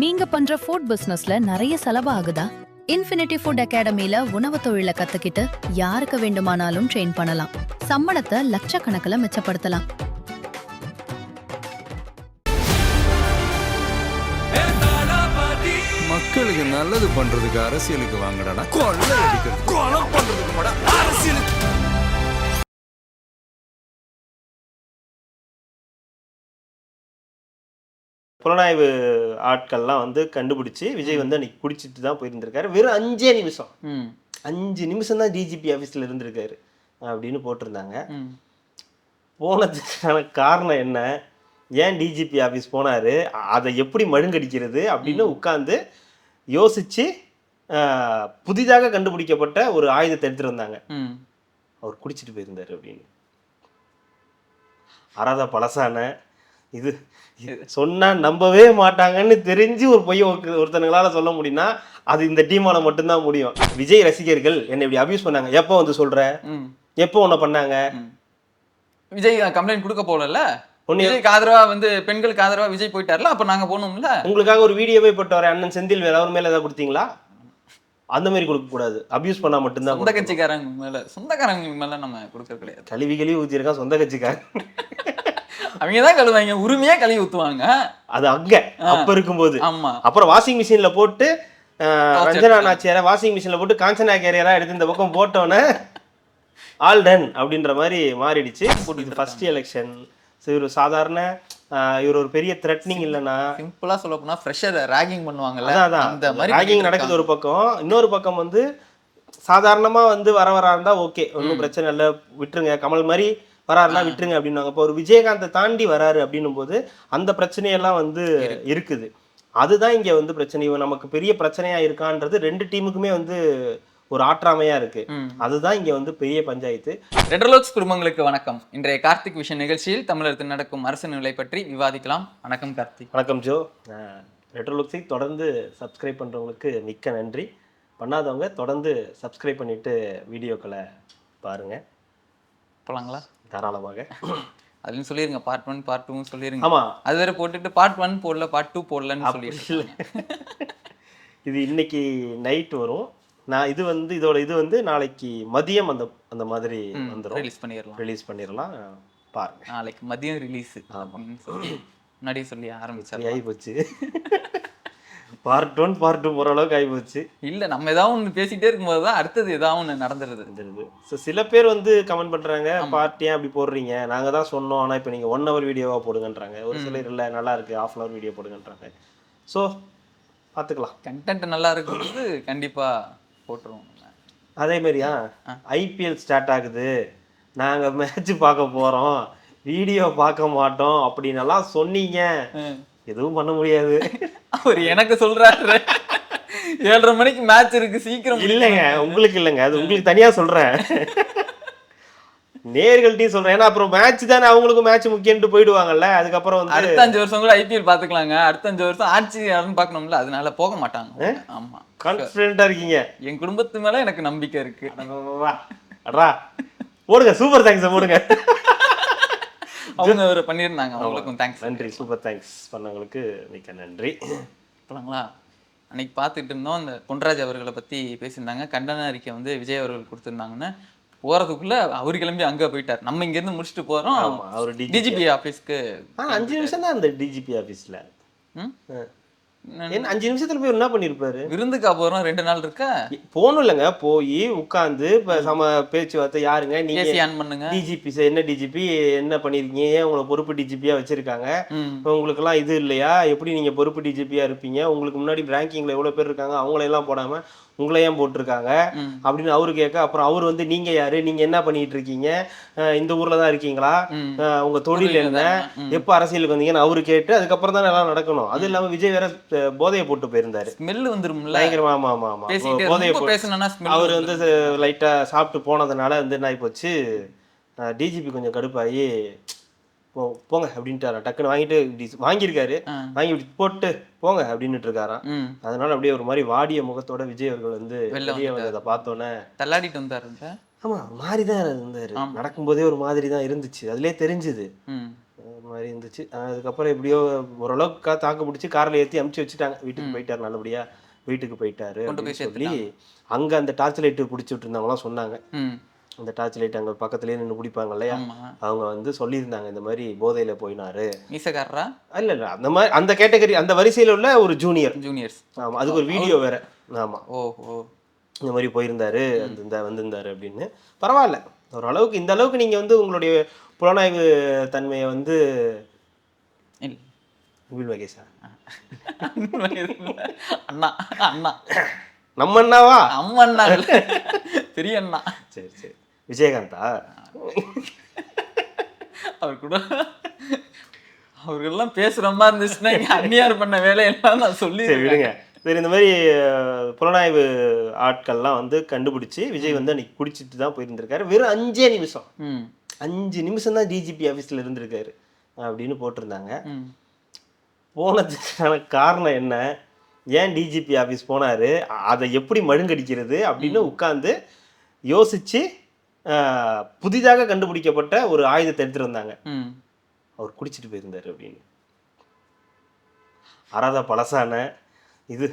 நீங்க பண்ற ஃபுட் பிசினஸ்ல நிறைய செலவு ஆகுதா? இன்ஃபினிட்டி ஃபுட் அகாடமில உணவு தொழிலை கத்துக்கிட்டு யாருக்கு வேண்டுமானாலும் ட்ரெயின் பண்ணலாம். சம்பளத்தை லட்சக்கணக்கில் மிச்சப்படுத்தலாம். மக்களுக்கு நல்லது பண்றதுக்கு அரசியலுக்கு வாங்கடா, கொள்ளை அடிக்கிறது கொலை பண்றதுக்கு கூட அரசியலுக்கு. புலனாய்வு ஆட்கள்லாம் வந்து கண்டுபிடிச்சி விஜய் வந்து அன்னைக்கு குடிச்சிட்டு தான் போயிருந்திருக்காரு. வெறும் 5 நிமிஷம் 5 நிமிஷம் தான் டிஜிபி ஆஃபீஸில் இருந்திருக்காரு அப்படின்னு போட்டிருந்தாங்க. போனதுக்கான காரணம் என்ன, ஏன் டிஜிபி ஆஃபீஸ் போனார், அதை எப்படி மழுங்கடிக்கிறது அப்படின்னு உட்காந்து யோசித்து புதிதாக கண்டுபிடிக்கப்பட்ட ஒரு ஆயுதத்தை எடுத்துகிட்டு வந்தாங்க. அவர் குடிச்சிட்டு போயிருந்தார் அப்படின்னு. அறாத பழசான இது சொன்னா நம்பவே மாட்டாங்கன்னு தெரிஞ்சு ஒரு பொய்ய ஒருத்தனுங்களால சொல்ல முடியும்னா அது இந்த டீமால மட்டும்தான் முடியும். விஜய் ரசிகர்கள் என்னை இப்படி அபியூஸ் பண்ணாங்க, எப்போ வந்து சொல்ற, எப்போ உன்ன பண்ணாங்க? விஜய் கம்ப்ளைண்ட் கொடுக்க போகல, விஜய்க்கு ஆதரவா வந்து பெண்களுக்கு ஆதரவா விஜய் போயிட்டார்ல, அப்ப நாங்க போகணும்ல. உங்களுக்காக ஒரு வீடியோவே போட்டு வர அண்ணன் செந்தில் வேற அவர் மேல ஏதாவது கொடுத்தீங்களா? அந்த மாதிரி கொடுக்க கூடாது, அபியூஸ் பண்ணா மட்டும்தான். சொந்த கட்சிக்காரங்க மேல நம்ம கொடுக்கறது கிடையாது. கழுவி ஊத்திருக்கான் சொந்த கட்சிக்காரன். அவங்கதான் கழுவாங்க, உரிமையா கழுவி ஊத்துவாங்க. அது அங்க அப்ப இருக்கும்போது. ஆமா. அப்புறம் வாஷிங் மிஷின்ல போட்டு ரஞ்சனா நாச்சியார வாஷிங் மிஷின்ல போட்டு காஞ்சனா கேரியரா எடுத்து இந்த பக்கம் போட்டோன்னே ஆல் டன் அப்படின்ற மாதிரி மாறிடுச்சு. First election. இவர் சாதாரண இவர் ஒரு பெரிய த்ரெட்னிங் இல்லைன்னா, சிம்பிளா சொல்ல போனா ஃப்ரெஷர் ராகிங் பண்ணுவாங்கல்ல, அந்த மாதிரி ராகிங் நடக்குது ஒரு பக்கம். இன்னொரு பக்கம் வந்து சாதாரணமா வந்து வரா இருந்தா ஓகே, ஒன்றும் பிரச்சனை இல்லை, விட்டுருங்க, கமல் மாதிரி வராருலாம் விட்டுருங்க அப்படின்னாங்க. இப்போ ஒரு விஜயகாந்தை தாண்டி வராரு அப்படின்னும் போது அந்த பிரச்சனையெல்லாம் வந்து இருக்குது. அதுதான் இங்க வந்து பிரச்சனை. இவன் நமக்கு பெரிய பிரச்சனையா இருக்கான்றது ரெண்டு டீமுக்குமே வந்து ஒரு ஆற்றாமையா இருக்கு. அதுதான் இங்க வந்து பெரிய பஞ்சாயத்து. ரெட்ரோலோக்ஸ் குடும்பங்களுக்கு வணக்கம். இன்றைய கார்த்திக் விஷன் நிகழ்ச்சியில் தமிழகத்தில் நடக்கும் அரசு நிலை பற்றி விவாதிக்கலாம். வணக்கம் கார்த்திக். வணக்கம் ஜோ. ரெட்ரோலோக்ஸை தொடர்ந்து சப்ஸ்கிரைப் பண்றவங்களுக்கு மிக்க நன்றி. பண்ணாதவங்க தொடர்ந்து சப்ஸ்கிரைப் பண்ணிட்டு வீடியோக்களை பாருங்க. போலாங்களா? தாராளமாக. அதுன்னு சொல்லிருங்க, பார்ட் 1 பார்ட் 2 சொல்லிருங்க. ஆமா, அது வேற போட்டுட்டு பார்ட் 1 போடல பார்ட் 2 போடலன்னு சொல்லிட்டு இது இன்னைக்கு நைட் வரும். நான் இது வந்து இது வந்து நாளைக்கு மதியம் அந்த மாதிரி வந்துடும். ரிலீஸ் பண்ணிடலாம் பாருங்க. நாளைக்கு மதியம் ரிலீஸ் முன்னாடியே சொல்லி ஆரம்பிச்சு ஆகி போச்சு. பார்ட் 1 பார்ட் 2 போற அளவுக்கு ஆகி போச்சு. இல்ல, நம்ம ஏதாவது ஒன்று பேசிட்டே இருக்கும்போது தான் அடுத்தது ஏதாவது ஒன்று நடந்துருது. ஸோ சில பேர் வந்து கமெண்ட் பண்றாங்க, பார்ட் ஏன் அப்படி போடுறீங்க, நாங்க தான் சொன்னோம், ஆனா இப்போ நீங்க 1 hour வீடியோவா போடுங்கன்றாங்க. ஒரு சிலர் இல்லை நல்லா இருக்கு ½ hour வீடியோ போடுங்கன்றாங்க. ஸோ பார்த்துக்கலாம். கண்டென்ட் நல்லா இருக்கும்போது கண்டிப்பா போட்டுருவோம். அதே மாதிரியா ஐபிஎல் ஸ்டார்ட் ஆகுது, நாங்க மேட்ச் பார்க்க போறோம், வீடியோ பார்க்க மாட்டோம் அப்படின்னு எல்லாம் சொன்னீங்க. எதுவும் பண்ண முடியாது. அவர் எனக்கு சொல்றாரு 7:30 மணிக்கு மேட்ச் இருக்கு, சீக்கிரம். இல்லைங்க, உங்களுக்கு இல்லைங்க, அது உங்களுக்கு தனியா சொல்றேன், நேர்கள்ட்டையும் சொல்றேன். ஏன்னா அப்புறம் மேட்ச் தானே, அவங்களுக்கும் மேட்ச் முக்கியம்னு போயிடுவாங்கல்ல. அதுக்கப்புறம் வந்து அடுத்த 5 வருஷம் கூட ஐபிஎல் பாத்துக்கலாங்க. அடுத்த 5 வருஷம் ஆட்சி யாருன்னு பார்க்கணும்ல, அதனால போக மாட்டாங்க. ஆமா, கான்ஃபிடென்ட்டா இருக்கீங்க. என் குடும்பத்து மேல எனக்கு நம்பிக்கை இருக்கு. போடுங்க, சூப்பர் தேங்க்ஸ் போடுங்க. அவங்க ஒரு பண்ணியிருந்தாங்க, அவங்களுக்கும் தேங்க்ஸ். நன்றி, சூப்பர் தேங்க்ஸ் பண்ணவங்களுக்கு மிக்க நன்றி. போலாங்களா? அன்னைக்கு பார்த்துட்டு இருந்தோம், அந்த பொன்ராஜ் அவர்களை பற்றி பேசியிருந்தாங்க. கண்டன அறிக்கை வந்து விஜய் அவர்கள் கொடுத்துருந்தாங்கன்னு போகிறதுக்குள்ள அவர் கிளம்பி அங்கே போயிட்டார். நம்ம இங்கேருந்து முடிச்சுட்டு போகிறோம். அவர் டிஜிபி ஆஃபீஸ்க்கு 5 நிமிஷம் தான் அந்த டிஜிபி ஆஃபீஸில். 5 நிமிஷத்துல போய் என்ன பண்ணிருப்பாரு? விருந்துக்கா போறோம், 2 நாள் இருக்க போகணும் இல்லைங்க. போய் உட்காந்து சம பேச்சுவார்த்தை, யாருங்க நீங்க, டிஜிபி என்ன டிஜிபி என்ன பண்ணிருக்கீங்க, ஏன் உங்களை பொறுப்பு டிஜிபியா வச்சிருக்காங்க, உங்களுக்கு எல்லாம் இது இல்லையா, எப்படி நீங்க பொறுப்பு டிஜிபியா இருப்பீங்க, உங்களுக்கு முன்னாடி ரேங்கிங்ல எவ்வளவு பேர் இருக்காங்க, அவங்களையெல்லாம் போடாம உங்களை ஏன் போட்டிருக்காங்க அப்படின்னு அவரு கேட்க, அப்புறம் அவர் வந்து நீங்க யாரு, நீங்க என்ன பண்ணிட்டு இருக்கீங்க, இந்த ஊர்ல தான் இருக்கீங்களா, உங்க தொழில் என்ன, எப்ப அரசியலுக்கு வந்தீங்கன்னு அவரு கேட்டு அதுக்கப்புறம் தான் எல்லாம் நடக்கணும். அது இல்லாம விஜய் வேற போதையை போட்டு போயிருந்தாரு. ஸ்மெல் வந்துரும்ல பயங்கரமா. ஆமா ஆமா ஆமா, போதையை போட்டு அவர் வந்து லைட்டா சாப்பிட்டு போனதுனால வந்து என்ன ஆகி போச்சு, டிஜிபி கொஞ்சம் கடுப்பாகி போங்க அப்படின்ட்டு டக்குன்னு வாங்கியிருக்காரு, வாங்கி போட்டு போங்க அப்படின்னுட்டு இருக்காராம். அதனால அப்படியே ஒரு மாதிரி வாடிய முகத்தோட விஜய் அவர்கள் வந்து வெளியே வந்ததை பார்த்தோன்னே தள்ளாடிட்டு வந்தாரு. ஆமா, மாறிதான் இருந்தாரு, நடக்கும் போதே ஒரு மாதிரி தான் இருந்துச்சு, அதுலயே தெரிஞ்சுது. மாதிரி இருந்துச்சு. அதுக்கப்புறம் எப்படியோ ஓரளவுக்கு தாக்கு பிடிச்சி காரில் ஏற்றி அமுச்சு வச்சுட்டாங்க. வீட்டுக்கு போயிட்டார், நல்லபடியா வீட்டுக்கு போயிட்டாரு அப்படின்னு சொல்லி அங்கே அந்த டார்ச் லைட்டு பிடிச்சிட்டு இருந்தவங்களாம் சொன்னாங்க. அந்த டார்ச் லைட் அங்கே பக்கத்துலேயே நின்று பிடிப்பாங்க இல்லையா, அவங்க வந்து சொல்லியிருந்தாங்க இந்த மாதிரி போதையில் போயினாரு. மீசக்காரரா? இல்லை இல்லை, அந்த மாதிரி அந்த கேட்டகரி அந்த வரிசையில் உள்ள ஒரு ஜூனியர்ஸ். ஆமாம், அதுக்கு ஒரு வீடியோ வேற. ஆமாம், ஓஹோ, இந்த மாதிரி போயிருந்தாரு, வந்திருந்தாரு அப்படின்னு. பரவாயில்ல, ஓரளவுக்கு இந்த அளவுக்கு நீங்கள் வந்து உங்களுடைய புலனாய்வு தன்மையை வந்து மகேஷா அண்ணா அண்ணா நம்ம அண்ணாவா? அம்மா அண்ணா பெரிய அண்ணா. சரி சரி, விஜயகாந்தா? அவர் கூட அவர்கள்லாம் பேசுற மாதிரி இருந்துச்சுன்னா அந்நியார் பண்ண வேலையெல்லாம் நான் சொல்லி விடுங்க. சரி, இந்த மாதிரி புலனாய்வு ஆட்கள்லாம் வந்து கண்டுபிடிச்சி விஜய் வந்து அன்னைக்கு குடிச்சிட்டு தான் போயிருந்திருக்காரு. வெறும் 5 நிமிஷம் தான் டிஜிபி ஆஃபீஸில் இருந்திருக்காரு அப்படின்னு போட்டிருந்தாங்க. போனதுக்கான காரணம் என்ன, ஏன் டிஜிபி ஆஃபீஸ் போனார், அதை எப்படி மழுங்கடிக்கிறது அப்படின்னு உட்காந்து யோசிச்சு புதிதாக கண்டுபிடிக்கப்பட்ட ஒரு ஆயுதத்தை எடுத்துட்டு வந்தாங்க. அவர் குடிச்சிட்டு போயிருந்தாரு அப்படின்னு. அறாத பழசான இது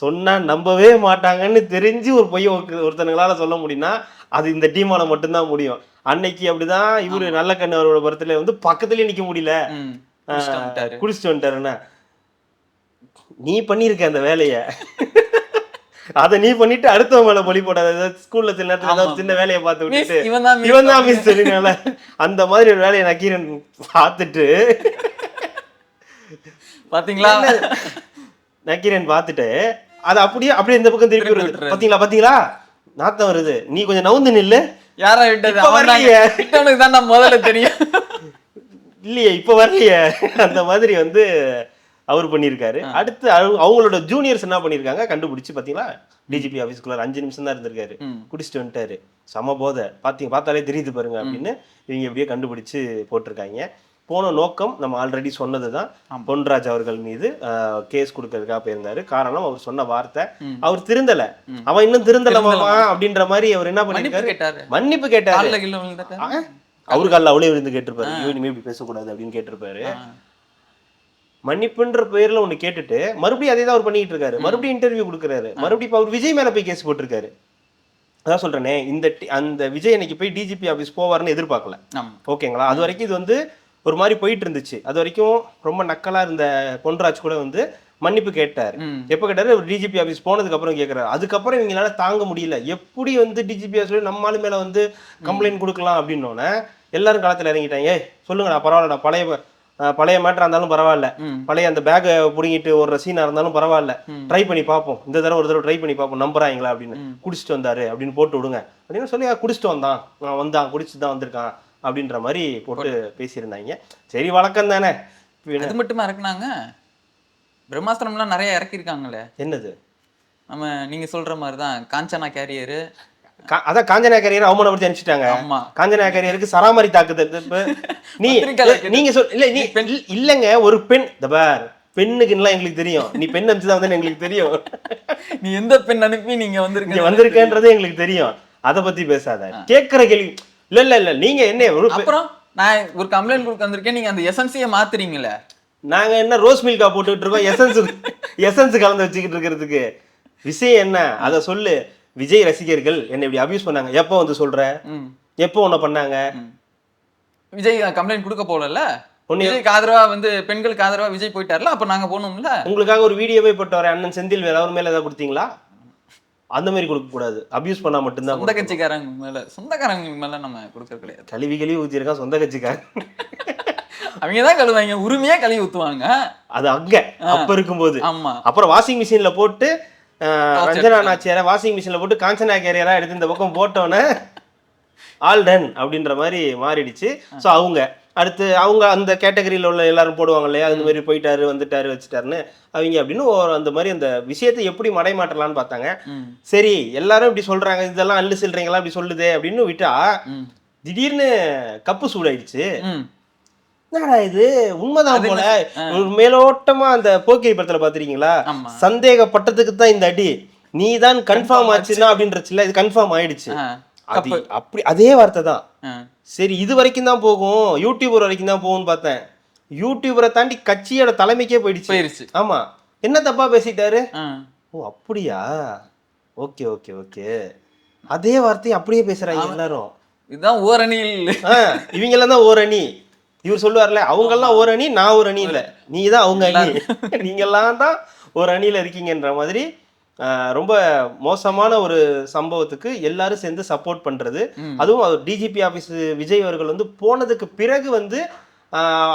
சொன்னா நம்பவே மாட்டாங்கன்னு தெரிஞ்சு ஒரு பொய்ய ஒருத்தனுங்களால சொல்ல முடியும்னா அது இந்த டீமால மட்டும்தான் முடியும். அன்னைக்கு அப்படிதான் இவரு நல்ல கண்ணு அவரோட படத்துல வந்து பக்கத்துலயே நிக்க முடியல, குடிச்சிட்டு வந்துட்டாருன்னா. நீ பண்ணிருக்க அந்த வேலைய, அதை நீ பண்ணிட்டு அடுத்தவங்க மேல பொலி போடாத. ஸ்கூல்ல சில நேரத்துல ஏதாவது சின்ன வேலையை பார்த்து விட்டுட்டு இவன் தான் மிஸ் சொல்லினால அந்த மாதிரி ஒரு வேலையை நக்கீரன் பார்த்துட்டு பாத்தீங்களா, நக்கீரன் பார்த்துட்டு அது அப்படியே இந்த பக்கம் திருப்பி வருது. பாத்தீங்களா நாத்தம் வருது, நீ கொஞ்சம் நவுந்து நில்லு. யாரா விட்டது? அவனுக்கு தான் முதல்ல தெரியும். இல்லையே, இப்ப வரலையே. அந்த மாதிரி வந்து அவர் பண்ணியிருக்காரு. அடுத்து அவங்களோட ஜூனியர்ஸ் என்ன பண்ணியிருக்காங்க கண்டுபிடிச்சு. பார்த்தீங்களா, டிஜிபி ஆஃபீஸ்க்குள்ள 5 நிமிஷம் தான் இருந்திருக்காரு, குடிச்சிட்டு வந்துட்டாரு, சம போதை, பார்த்தாலே தெரியுது பாருங்க அப்படின்னு இவங்க எப்படியே கண்டுபிடிச்சு போட்டிருக்காங்க. போன நோக்கம் நம்ம ஆல்ரெடி சொன்னது தான். பொன்ராஜ் அவர்கள் மீது கேஸ் கொடுக்கறதுக்காக போயிருந்தாரு. காரணம், அவர் சொன்ன வார்த்தை, அவர் திருந்தல, அவன் இன்னும் திருந்தலமா அப்படின்ற மாதிரி அவர் என்ன பண்ணிருக்காரு, மன்னிப்பு கேட்டாரு. அவரு காலில் அவளே விழுந்து கேட்டிருப்பாரு, இவனுமே இப்படி பேசக்கூடாது அப்படின்னு கேட்டிருப்பாரு. மன்னிப்புன்ற பேர்ல ஒண்ணு கேட்டுட்டு மறுபடியும் அதே தான் அவர் பண்ணிட்டு இருக்காரு. மறுபடியும் இன்டர்வியூ கொடுக்குறாரு, மறுபடியும் அவர் விஜய் மேல போய் கேஸ் போட்டிருக்காரு. அதான் சொல்றேனே, அந்த விஜய் இன்னைக்கு போய் டிஜிபி ஆஃபீஸ் போவாருன்னு எதிர்பார்க்கல. ஓகேங்களா, அது வரைக்கும் இது வந்து ஒரு மாதிரி போயிட்டு இருந்துச்சு. அது வரைக்கும் ரொம்ப நக்கலா இருந்த பொன்ராஜ் கூட வந்து மன்னிப்பு கேட்டார். எப்ப கேட்டாரு, ஒரு டிஜிபி ஆஃபீஸ் போனதுக்கு அப்புறம் கேட்கிறாரு. அதுக்கப்புறம் இவங்களால தாங்க முடியல, எப்படி வந்து டிஜிபி ஆஃபீஸ் நம்ம ஆளு மேல வந்து கம்ப்ளைண்ட் கொடுக்கலாம் அப்படின்னோடனே எல்லாரும் களத்துல இறங்கிட்டாங்க. சொல்லுங்கடா, பரவாயில்லடா, பழைய மேட்டரா இருந்தாலும் பரவாயில்ல, பழைய அந்த பேக்கை பிடிங்கிட்டு ஒரு சீனா இருந்தாலும் பரவாயில்ல, ட்ரை பண்ணி பார்ப்போம், இந்த தடவை ஒரு தடவை ட்ரை பண்ணி பார்ப்போம், நம்புறாங்களா அப்படின்னு. குடிச்சிட்டு வந்தாரு அப்படின்னு போட்டு விடுங்க அப்படின்னு சொல்லி, குடிச்சிட்டு வந்தான் குடிச்சுட்டு தான் வந்திருக்கான் அப்படின்ற மாதிரி போட்டு பேசியிருந்தாங்க. சரி, வழக்கம் தானே. அது மட்டுமா இறக்குனாங்க, பிரம்மாஸ்திரம்லாம் நிறைய இறக்கிருக்காங்களே. என்னது, நம்ம நீங்க சொல்ற மாதிரிதான் காஞ்சனா கேரியரு, அதான் காஞ்சனா கேரியர் அவமானப்படுத்தி அனுப்பிச்சிட்டாங்க. காஞ்சனா கேரியருக்கு சராமரி தாக்குதல். நீங்க இல்லங்க, ஒரு பெண், பெண்ணுக்குலாம் எங்களுக்கு தெரியும், நீ பெண் அனுப்பிச்சுதான் வந்து எங்களுக்கு தெரியும், நீ எந்த பெண் அனுப்பி நீங்க வந்திருக்கன்றது எங்களுக்கு தெரியும், அதை பத்தி பேசாத. கேட்கிற கேள்வி இல்ல நீங்க என்ன, அப்புறம் நான் ஒரு கம்ப்ளைண்ட் கொடுக்க வந்திருக்கேன், நீங்க அந்த எசன்ஸையே மாத்துறீங்களே. நாங்க என்ன ரோஸ் மில்கா போட்டுக்கிட்டு இருக்கோம் எசன்ஸ் கலந்து வச்சுக்கிட்டு இருக்கிறதுக்கு? விஷயம் என்ன, அதை சொல்லு. விஜய் ரசிகர்கள் என்ன இப்படி அபியூஸ் பண்ணாங்க, எப்போ வந்து சொல்ற, எப்போ ஒண்ணு பண்ணாங்க? விஜய் கம்ப்ளைண்ட் கொடுக்க போகல, விஜய்க்கு ஆதரவா வந்து பெண்களுக்கு ஆதரவா விஜய் போயிட்டார்ல, அப்ப நாங்க போனோம்ல. உங்களுக்காக ஒரு வீடியோவே போட்டு வரேன், அண்ணன் செந்தில் வேற அவர் மேல ஏதாவது கொடுத்தீங்களா? அந்த மாதிரி கொடுக்க கூடாது, அபியூஸ் பண்ணா மட்டும்தான். சொந்த கட்சிக்காரங்க மேல நம்ம கொடுக்க கிடையாது. கழுவி ஊத்திருக்கான் சொந்த கட்சிக்காரன், அவங்கதான் கழுவாங்க, உரிமையா கழுவி ஊத்துவாங்க. அது அங்க அப்ப இருக்கும்போது. ஆமா, அப்புறம் வாஷிங் மிஷின்ல போட்டு ரஞ்சனா நாச்சியார வாஷிங் மிஷின்ல போட்டு காஞ்சனா கேரியரா எடுத்து இந்த பக்கம் போட்டோன்னே ஆல் டன் அப்படின்ற மாதிரி மாறிடுச்சு. ஸோ அடுத்து அவங்க அந்த கேட்டகரியில் உள்ள எல்லாரும் போடுவாங்க இல்லையா, அந்த மாதிரி போயிட்டாரு வந்துட்டாரு வச்சுட்டாருன்னு அவங்க அப்படின்னு அந்த மாதிரி அந்த விஷயத்தை எப்படி மடைமாட்டலான்னு பார்த்தாங்க. சரி, எல்லாரும் இப்படி சொல்றாங்க, இதெல்லாம் அள்ளு செல்றீங்களா இப்படி சொல்லுதே அப்படின்னு விட்டா திடீர்னு கப்பு சூடாயிடுச்சு. என்னடா இது, உண்மைதான் போல. மேலோட்டமா அந்த போக்கிரி படத்துல பாத்திருக்கீங்களா, சந்தேகப்பட்டதுக்கு தான் இந்த அடி, நீ தான் கன்ஃபார்ம் ஆச்சுன்னா அப்படின்றச்சுல, இது கன்ஃபார்ம் ஆயிடுச்சு. அப்படி அதே வார்த்தை தான். சரி, இது வரைக்கும் தான் போகும், யூடியூபர் வரைக்கும் தான் போகும்னு பார்த்தேன், யூடியூபரை தாண்டி கட்சியோட தலைமைக்கே போயிடுச்சு. ஆமா, என்ன தப்பா பேசிட்டாரு? ஓ அப்படியா, ஓகே ஓகே ஓகே. அதே வார்த்தையை அப்படியே பேசுறாங்க எல்லாரும். இதுதான் ஓரணியில் இவங்க எல்லாம் தான் ஓரணி. இவர் சொல்லுவார்ல, அவங்க எல்லாம் ஒரு அணி, நான் ஒரு அணி இல்ல, நீ தான் அவங்க அணி, நீங்க எல்லாம் தான் ஒரு அணியில இருக்கீங்கன்ற மாதிரி ரொம்ப மோசமான ஒரு சம்பவத்துக்கு எல்லாரும் சேர்ந்து சப்போர்ட் பண்றது. அதுவும் டிஜிபி ஆபீஸ் விஜய் அவர்கள் வந்து போனதுக்கு பிறகு வந்து